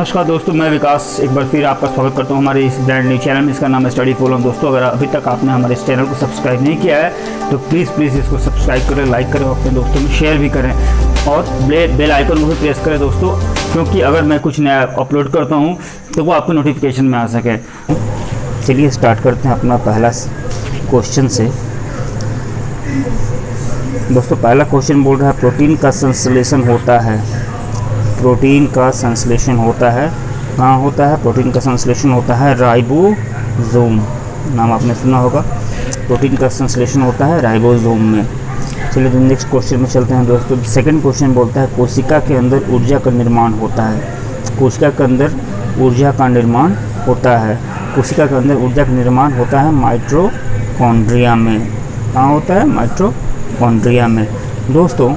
नमस्कार दोस्तों, मैं विकास एक बार फिर आपका स्वागत करता हूं हमारे इस ब्रांड न्यू चैनल में। इसका नाम है स्टडी फॉलो। दोस्तों, अगर अभी तक आपने हमारे इस चैनल को सब्सक्राइब नहीं किया है तो प्लीज़ इसको सब्सक्राइब करें, लाइक करें, अपने दोस्तों में शेयर भी करें और बेल आइकन को भी प्रेस करें दोस्तों, क्योंकि अगर मैं कुछ नया अपलोड करता हूँ तो वो आपको नोटिफिकेशन में आ सके। चलिए स्टार्ट करते हैं अपना पहला क्वेश्चन से। दोस्तों, पहला क्वेश्चन बोल रहा है प्रोटीन का संश्लेषण होता है। प्रोटीन का संश्लेषण होता है कहाँ होता है? प्रोटीन का संश्लेषण होता है राइबोसोम। नाम आपने सुना होगा। प्रोटीन का संश्लेषण होता है राइबोसोम में। चलिए तो नेक्स्ट क्वेश्चन में चलते हैं दोस्तों। सेकंड क्वेश्चन बोलता है कोशिका के अंदर ऊर्जा का निर्माण होता है। कोशिका के अंदर ऊर्जा का निर्माण होता है। कोशिका के अंदर ऊर्जा का निर्माण होता है माइटोकॉन्ड्रिया में। कहाँ होता है? माइटोकॉन्ड्रिया में। दोस्तों,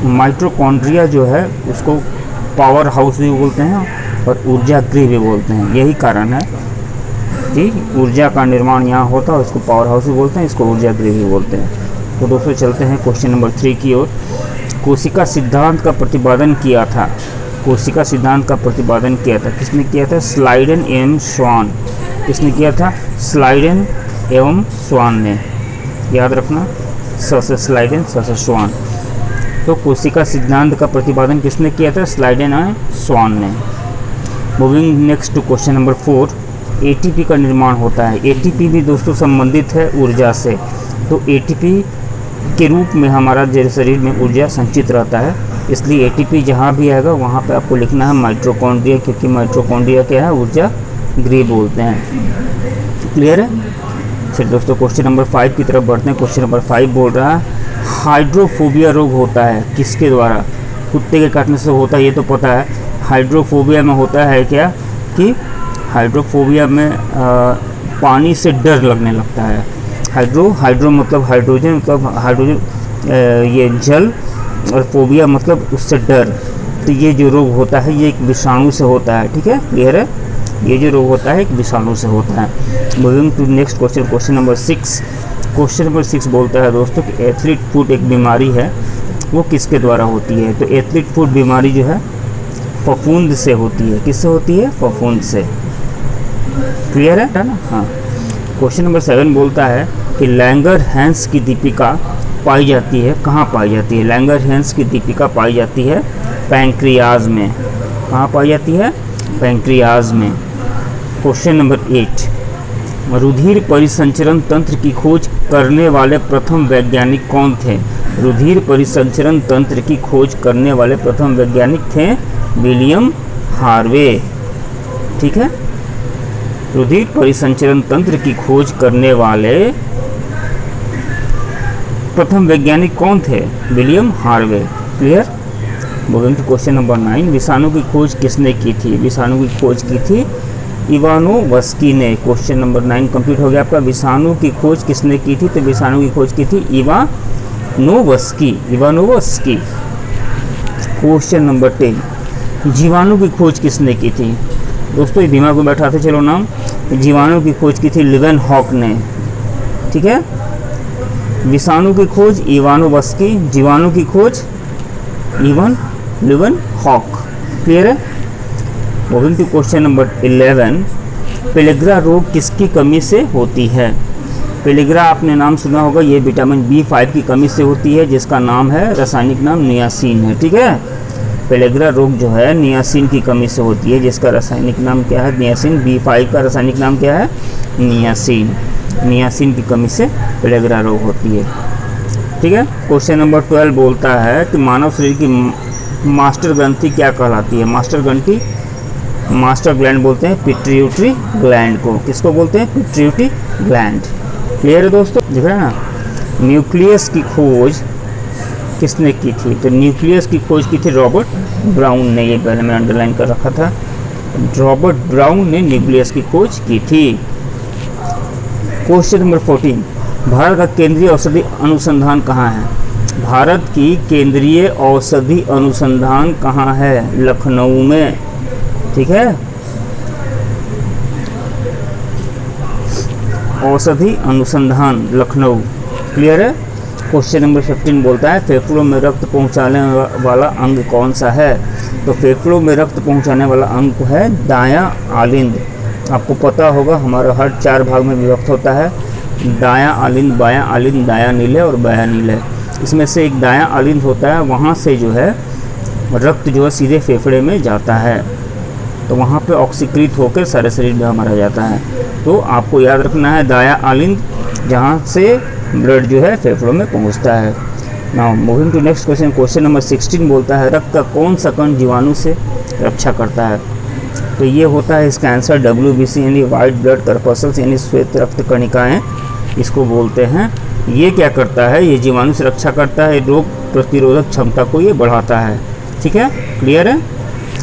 माइटोकॉन्ड्रिया जो है उसको पावर हाउस भी बोलते हैं और ऊर्जा गृह भी बोलते हैं। यही कारण है कि ऊर्जा का निर्माण यहाँ होता है, उसको पावर हाउस भी बोलते हैं, इसको ऊर्जा गृह भी बोलते हैं। तो दोस्तों चलते हैं क्वेश्चन नंबर 3 की ओर। कोशिका सिद्धांत का प्रतिपादन किया था। कोशिका सिद्धांत का प्रतिपादन किया था किसने किया था? स्लाइडन एवं स्वान। किसने किया था? स्लाइडन एवं स्वान ने। याद रखना, स से स्लाइडन, स से स्वान। तो कोशिका सिद्धांत का प्रतिपादन किसने किया था? स्लाइडन एवं स्वान ने। Moving next to question number 4। ATP का निर्माण होता है। एटीपी भी दोस्तों संबंधित है ऊर्जा से। तो एटीपी के रूप में हमारा जो शरीर में ऊर्जा संचित रहता है, इसलिए एटीपी जहाँ भी आएगा वहाँ पे आपको लिखना है माइटोकॉन्ड्रिया, क्योंकि माइटोकॉन्ड्रिया क्या है? ऊर्जा गृह बोलते हैं। क्लियर है? फिर दोस्तों क्वेश्चन नंबर 5 की तरफ बढ़ते हैं। क्वेश्चन नंबर 5 बोल रहा है हाइड्रोफोबिया रोग होता है किसके द्वारा? कुत्ते के काटने से होता है, ये तो पता है। हाइड्रोफोबिया में होता है क्या कि हाइड्रोफोबिया में पानी से डर लगने लगता है। हाइड्रो मतलब हाइड्रोजन, मतलब हाइड्रोजन ये जल, और फोबिया मतलब उससे डर। तो ये जो रोग होता है ये एक विषाणु से होता है। ठीक है, क्लियर है? ये जो रोग होता है एक विषाणु से होता है। Moving to next question, question number 6। Question number 6 बोलता है दोस्तों कि एथलीट फुट एक बीमारी है, वो किसके द्वारा होती है? तो एथलीट फुट बीमारी जो है फफूंद से होती है। किससे होती है? फफूंद से। क्लियर है ना? हाँ। क्वेश्चन नंबर 7 बोलता है कि लैंगर-हैंस की दीपिका पाई जाती है। कहाँ पाई जाती है? लैंगर-हैंस की दीपिका पाई जाती है पैंक्रियाज में। कहाँ पाई जाती है? पैंक्रियाज में। Question number 8। रुधिर परिसंचरण तंत्र की खोज करने वाले प्रथम वैज्ञानिक कौन थे? रुधिर परिसंचरण तंत्र की खोज करने वाले प्रथम वैज्ञानिक थे विलियम हार्वे। ठीक है, रुधिर परिसंचरण तंत्र की खोज करने वाले प्रथम वैज्ञानिक कौन थे? William Harvey. Clear? Moving to question number 9। विषाणु की खोज किसने की थी? विषाणु की खोज की थी इवानोवस्की ने। क्वेश्चन नंबर 9 कंप्लीट हो गया आपका। विषाणु की खोज किसने की थी? तो विषाणु की खोज की थी इवानोवस्की। Question number 10। जीवाणु की खोज किसने की थी? दोस्तों ये दिमाग में बैठाते चलो नाम। जीवाणु की खोज की थी लिवेनहॉक ने। ठीक है, विषाणु की खोज इवानोवस्की, जीवाणु की खोज लिवेनहॉक। क्लियर है? Moving to question number 11। Pellagra रोग किसकी कमी से होती है? पेलेग्रा आपने नाम सुना होगा, ये विटामिन B5 की कमी से होती है, जिसका नाम है, रासायनिक नाम नियासिन है। ठीक है, पेलेग्रा रोग जो है नियासिन की कमी से होती है, जिसका रासायनिक नाम क्या है? नियासिन। B5 का रासायनिक नाम क्या है? नियासिन। नियासिन की कमी से पेलेग्रा रोग होती है। ठीक है। क्वेश्चन नंबर 12 बोलता है कि मानव शरीर की मास्टर ग्रंथि क्या कहलाती है? मास्टर ग्लैंड बोलते हैं पिट्यूटरी ग्लैंड को। किसको बोलते हैं? Pituitary gland. क्लियर है दोस्तों? दिख रहा है ना? न्यूक्लियस की खोज किसने की थी? तो न्यूक्लियस की खोज की थी रॉबर्ट ब्राउन ने। ये पहले मैं अंडरलाइन कर रखा था। रॉबर्ट ब्राउन ने न्यूक्लियस की खोज की थी। Question number 14। भारत का केंद्रीय औषधि अनुसंधान कहाँ है? भारत की केंद्रीय औषधि अनुसंधान कहाँ है? लखनऊ में। ठीक है, औषधि अनुसंधान लखनऊ। क्लियर है? क्वेश्चन नंबर 15 बोलता है फेफड़ों में रक्त पहुंचाने वाला अंग कौन सा है? तो फेफड़ों में रक्त पहुंचाने वाला अंग है दायां आलिंद। आपको पता होगा हमारा हार्ट 4 भाग में विभक्त होता है, दायां आलिंद, बायां आलिंद, दायां नीले और बायां नीले। इसमें से एक दायां आलिंद होता है, वहाँ से जो है रक्त जो है सीधे फेफड़े में जाता है, तो वहाँ पे ऑक्सीकृत होकर सारे शरीर में हमारा जाता है। तो आपको याद रखना है दायां आलिंद, जहाँ से ब्लड जो है फेफड़ों में पहुँचता है। Now moving to next question. Question number 16 बोलता है रक्त का कौन सा कण जीवाणु से रक्षा करता है? तो ये होता है इसका आंसर WBC यानी वाइट ब्लड कर्पल्स यानी श्वेत रक्त कणिकाएँ इसको बोलते हैं। ये क्या करता है? ये जीवाणु से रक्षा करता है, रोग प्रतिरोधक क्षमता को ये बढ़ाता है। ठीक है, क्लियर है?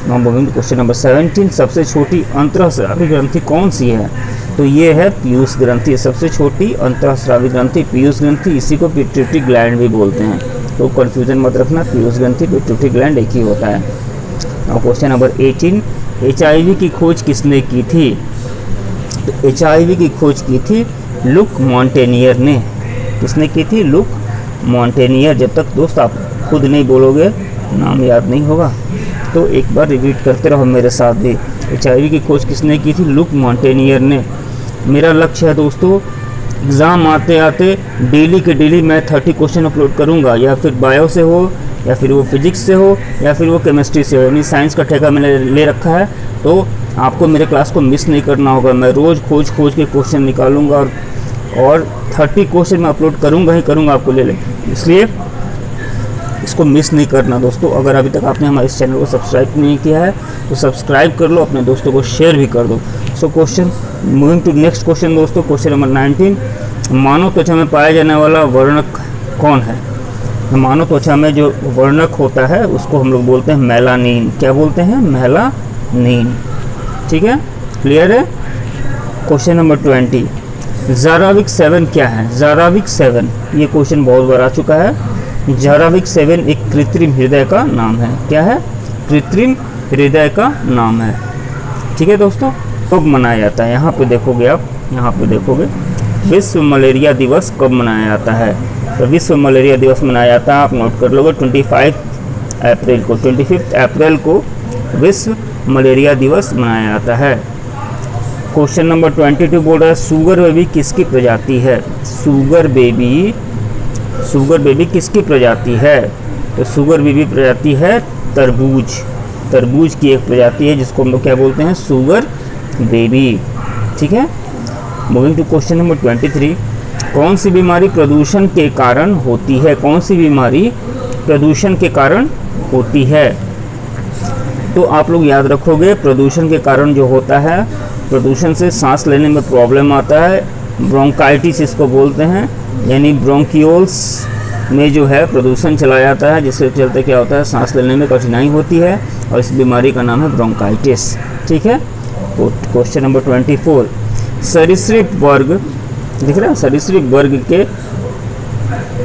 Now moving to question number 17। सबसे छोटी अंतःस्रावी ग्रंथि कौन सी है? तो ये है पीयूष ग्रंथि। सबसे छोटी अंतःस्रावी ग्रंथि पीयूष ग्रंथि, इसी को पिट्यूटरी ग्लैंड भी बोलते हैं। तो कन्फ्यूजन मत रखना, पीयूष ग्रंथि पिट्यूटरी ग्लैंड एक ही होता है। Now question number 18। HIV की खोज किसने की थी? तो HIV की खोज की थी लुक मॉन्टेनियर ने। किसने की थी? Look Montagnier. जब तक दोस्त आप खुद नहीं बोलोगे नाम याद नहीं होगा, तो एक बार रिपीट करते रहो मेरे साथ भी। HIV की खोज किसने की थी? लुक मॉन्टेनियर ने। मेरा लक्ष्य है दोस्तों, एग्ज़ाम आते आते डेली के डेली मैं 30 क्वेश्चन अपलोड करूंगा, या फिर बायो से हो, या फिर वो फिजिक्स से हो, या फिर वो केमिस्ट्री से हो। यानी साइंस का ठेका मैंने ले रखा है, तो आपको मेरे क्लास को मिस नहीं करना होगा। मैं रोज़ खोज के क्वेश्चन निकालूंगा और 30 क्वेश्चन मैं अपलोड करूंगा ही करूंगा आपको ले इसलिए इसको मिस नहीं करना दोस्तों। अगर अभी तक आपने हमारे इस चैनल को सब्सक्राइब नहीं किया है तो सब्सक्राइब कर लो, अपने दोस्तों को शेयर भी कर दो। So question moving to next question दोस्तों। Question number 19। मानव त्वचा में पाया जाने वाला वर्णक कौन है? मानव त्वचा में जो वर्णक होता है उसको हम लोग बोलते हैं मेलानिन। क्या बोलते हैं? मेलानिन। ठीक है, क्लियर है? Question number 20। ज़ाराविक 7 क्या है? ज़ाराविक 7 ये क्वेश्चन बहुत बार आ चुका है। ज़ाराविक 7 एक कृत्रिम हृदय का नाम है। क्या है? कृत्रिम हृदय का नाम है। ठीक है दोस्तों, कब मनाया जाता है? यहाँ पे देखोगे आप, यहाँ पे देखोगे विश्व मलेरिया दिवस कब मनाया जाता है? तो विश्व मलेरिया दिवस मनाया जाता है, आप नोट कर लोगे 25 अप्रैल को। 25 अप्रैल को विश्व मलेरिया दिवस मनाया जाता है। क्वेश्चन नंबर 22 बोल रहा है शुगर बेबी किसकी प्रजाति है? शुगर बेबी किसकी प्रजाति है? तो शुगर बेबी प्रजाति है तरबूज। तरबूज की एक प्रजाति है जिसको हम लोग क्या बोलते हैं? Sugar baby. ठीक है, मूविंग टू क्वेश्चन नंबर 23। कौन सी बीमारी प्रदूषण के कारण होती है? कौन सी बीमारी प्रदूषण के कारण होती है? तो आप लोग याद रखोगे प्रदूषण के कारण जो होता है, प्रदूषण से सांस लेने में प्रॉब्लम आता है, ब्रोंकाइटिस इसको बोलते हैं। यानी ब्रोंकियोल्स में जो है प्रदूषण चला जाता है, जिसके चलते क्या होता है? सांस लेने में कठिनाई होती है, और इस बीमारी का नाम है ब्रोंकाइटिस। ठीक है, क्वेश्चन नंबर 24। सरीसृप वर्ग दिख रहा है? सरीसृप वर्ग के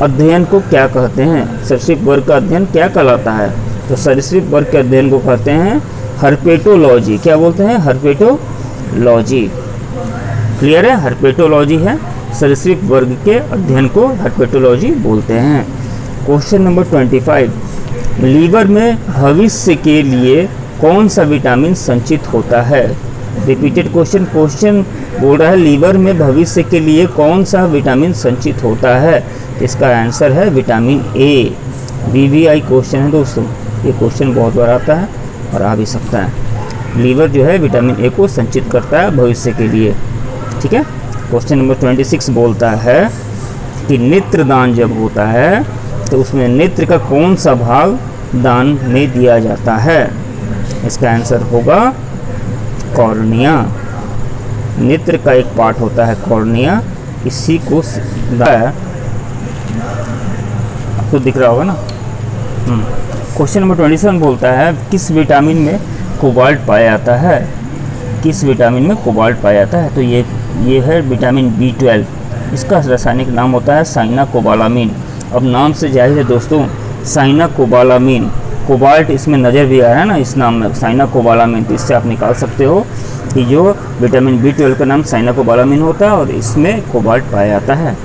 अध्ययन को क्या कहते हैं? सरीसृप वर्ग का अध्ययन क्या कहलाता है? तो सरीसृप वर्ग के अध्ययन को कहते हैं हर्पेटोलॉजी। क्या बोलते हैं? हर्पेटोलॉजी। क्लियर है? हर्पेटोलॉजी है, सरीसृप वर्ग के अध्ययन को हर्पेटोलॉजी बोलते हैं। Question number 25। लीवर में भविष्य के लिए कौन सा विटामिन संचित होता है? रिपीटेड क्वेश्चन बोल रहा है लीवर में भविष्य के लिए कौन सा विटामिन संचित होता है? इसका आंसर है विटामिन ए। VVI क्वेश्चन है दोस्तों, ये क्वेश्चन बहुत बार आता है और आ भी सकता है। लीवर जो है विटामिन ए को संचित करता है भविष्य के लिए। ठीक है, क्वेश्चन नंबर 26 बोलता है कि नेत्रदान जब होता है तो उसमें नेत्र का कौन सा भाग दान में दिया जाता है? इसका आंसर होगा कॉर्निया। नेत्र का एक पार्ट होता है कॉर्निया, इसी को आपको दिख रहा होगा ना। क्वेश्चन नंबर 27 बोलता है किस विटामिन में कोबाल्ट पाया जाता है? किस विटामिन में कोबाल्ट पाया जाता है? तो ये है विटामिन B12। इसका रासायनिक नाम होता है साइनाकोबालामीन। अब नाम से जाहिर है दोस्तों, साइनाकोबालामीन। कोबाल्ट इसमें नज़र भी आ रहा है ना इस नाम में, साइनाकोबालामीन। तो इससे आप निकाल सकते हो कि जो विटामिन B12 का नाम साइनाकोबालामीन होता है और इसमें कोबाल्ट पाया जाता है।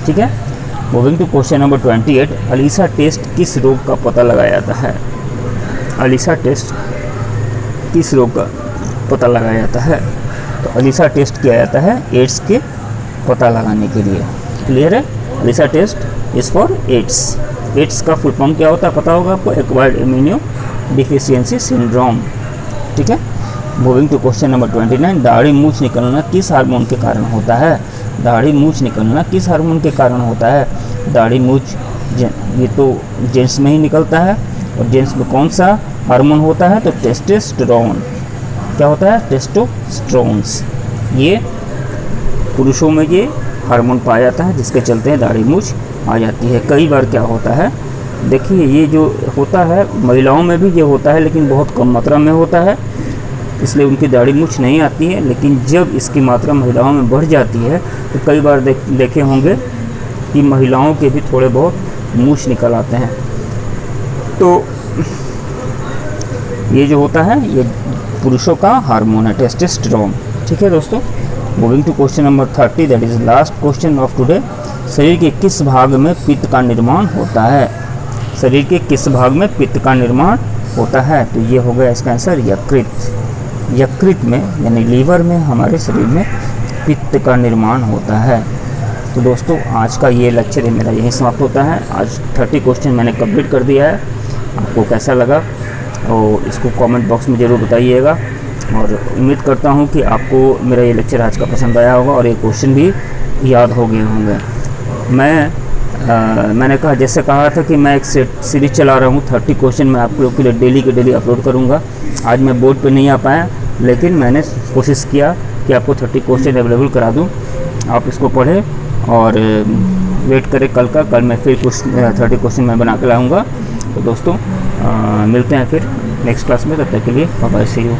ठीक है, moving to question number 28। ELISA test किस रोग का पता लगाया जाता है? अलीसा टेस्ट किस रोग का पता लगाया जाता है? तो अलीसा टेस्ट किया जाता है एड्स के पता लगाने के लिए। क्लियर है? ELISA test is for AIDS. AIDS का फुल फॉर्म क्या होता है पता होगा आपको? Acquired immunodeficiency syndrome. ठीक है। मूविंग टू क्वेश्चन नंबर 29, दाढ़ी मूछ निकलना किस हार्मोन के कारण होता है? दाढ़ी मूछ निकलना किस हार्मोन के कारण होता है? दाढ़ी मूछ ये तो जेंट्स में ही निकलता है, और जेंट्स में कौन सा हार्मोन होता है? तो टेस्टोस्टेरोन। क्या होता है? टेस्टोस्टेरोन्स। ये पुरुषों में ये हार्मोन पाया जाता है, जिसके चलते दाढ़ी मूछ आ जाती है। कई बार क्या होता है, देखिए ये जो होता है महिलाओं में भी ये होता है, लेकिन बहुत कम मात्रा में होता है, इसलिए उनकी दाढ़ी मूछ नहीं आती है। लेकिन जब इसकी मात्रा महिलाओं में बढ़ जाती है तो कई बार देखे होंगे कि महिलाओं के भी थोड़े बहुत मूछ निकल आते हैं। तो ये जो होता है ये पुरुषों का हार्मोन है, टेस्टोस्टेरोन। ठीक है दोस्तों। Moving to question number 30, that is last question of today. शरीर के किस भाग में पित्त का निर्माण होता है? शरीर के किस भाग में पित्त का निर्माण होता है? तो ये हो गया इसका आंसर यकृत। यकृत में यानी लीवर में हमारे शरीर में पित्त का निर्माण होता है। तो दोस्तों आज का ये लेक्चर मेरा यहीं समाप्त होता है। आज 30 क्वेश्चन मैंने कंप्लीट कर दिया है। आपको कैसा लगा और इसको कमेंट बॉक्स में ज़रूर बताइएगा, और उम्मीद करता हूँ कि आपको मेरा ये लेक्चर आज का पसंद आया होगा और ये क्वेश्चन भी याद हो गए होंगे। मैंने जैसे कहा था कि मैं एक सीरीज चला रहा हूँ 30 क्वेश्चन मैं आप लोग के लिए डेली के डेली अपलोड करूँगा। आज मैं बोर्ड पे नहीं आ पाया, लेकिन मैंने कोशिश किया कि आपको 30 क्वेश्चन अवेलेबल करा दूँ। आप इसको पढ़ें और वेट करें कल का। कल मैं फिर कुछ 30 क्वेश्चन मैं बना के लाऊँगा। तो दोस्तों मिलते हैं फिर नेक्स्ट क्लास में। तब तक के लिए बाय बाय, सी यू।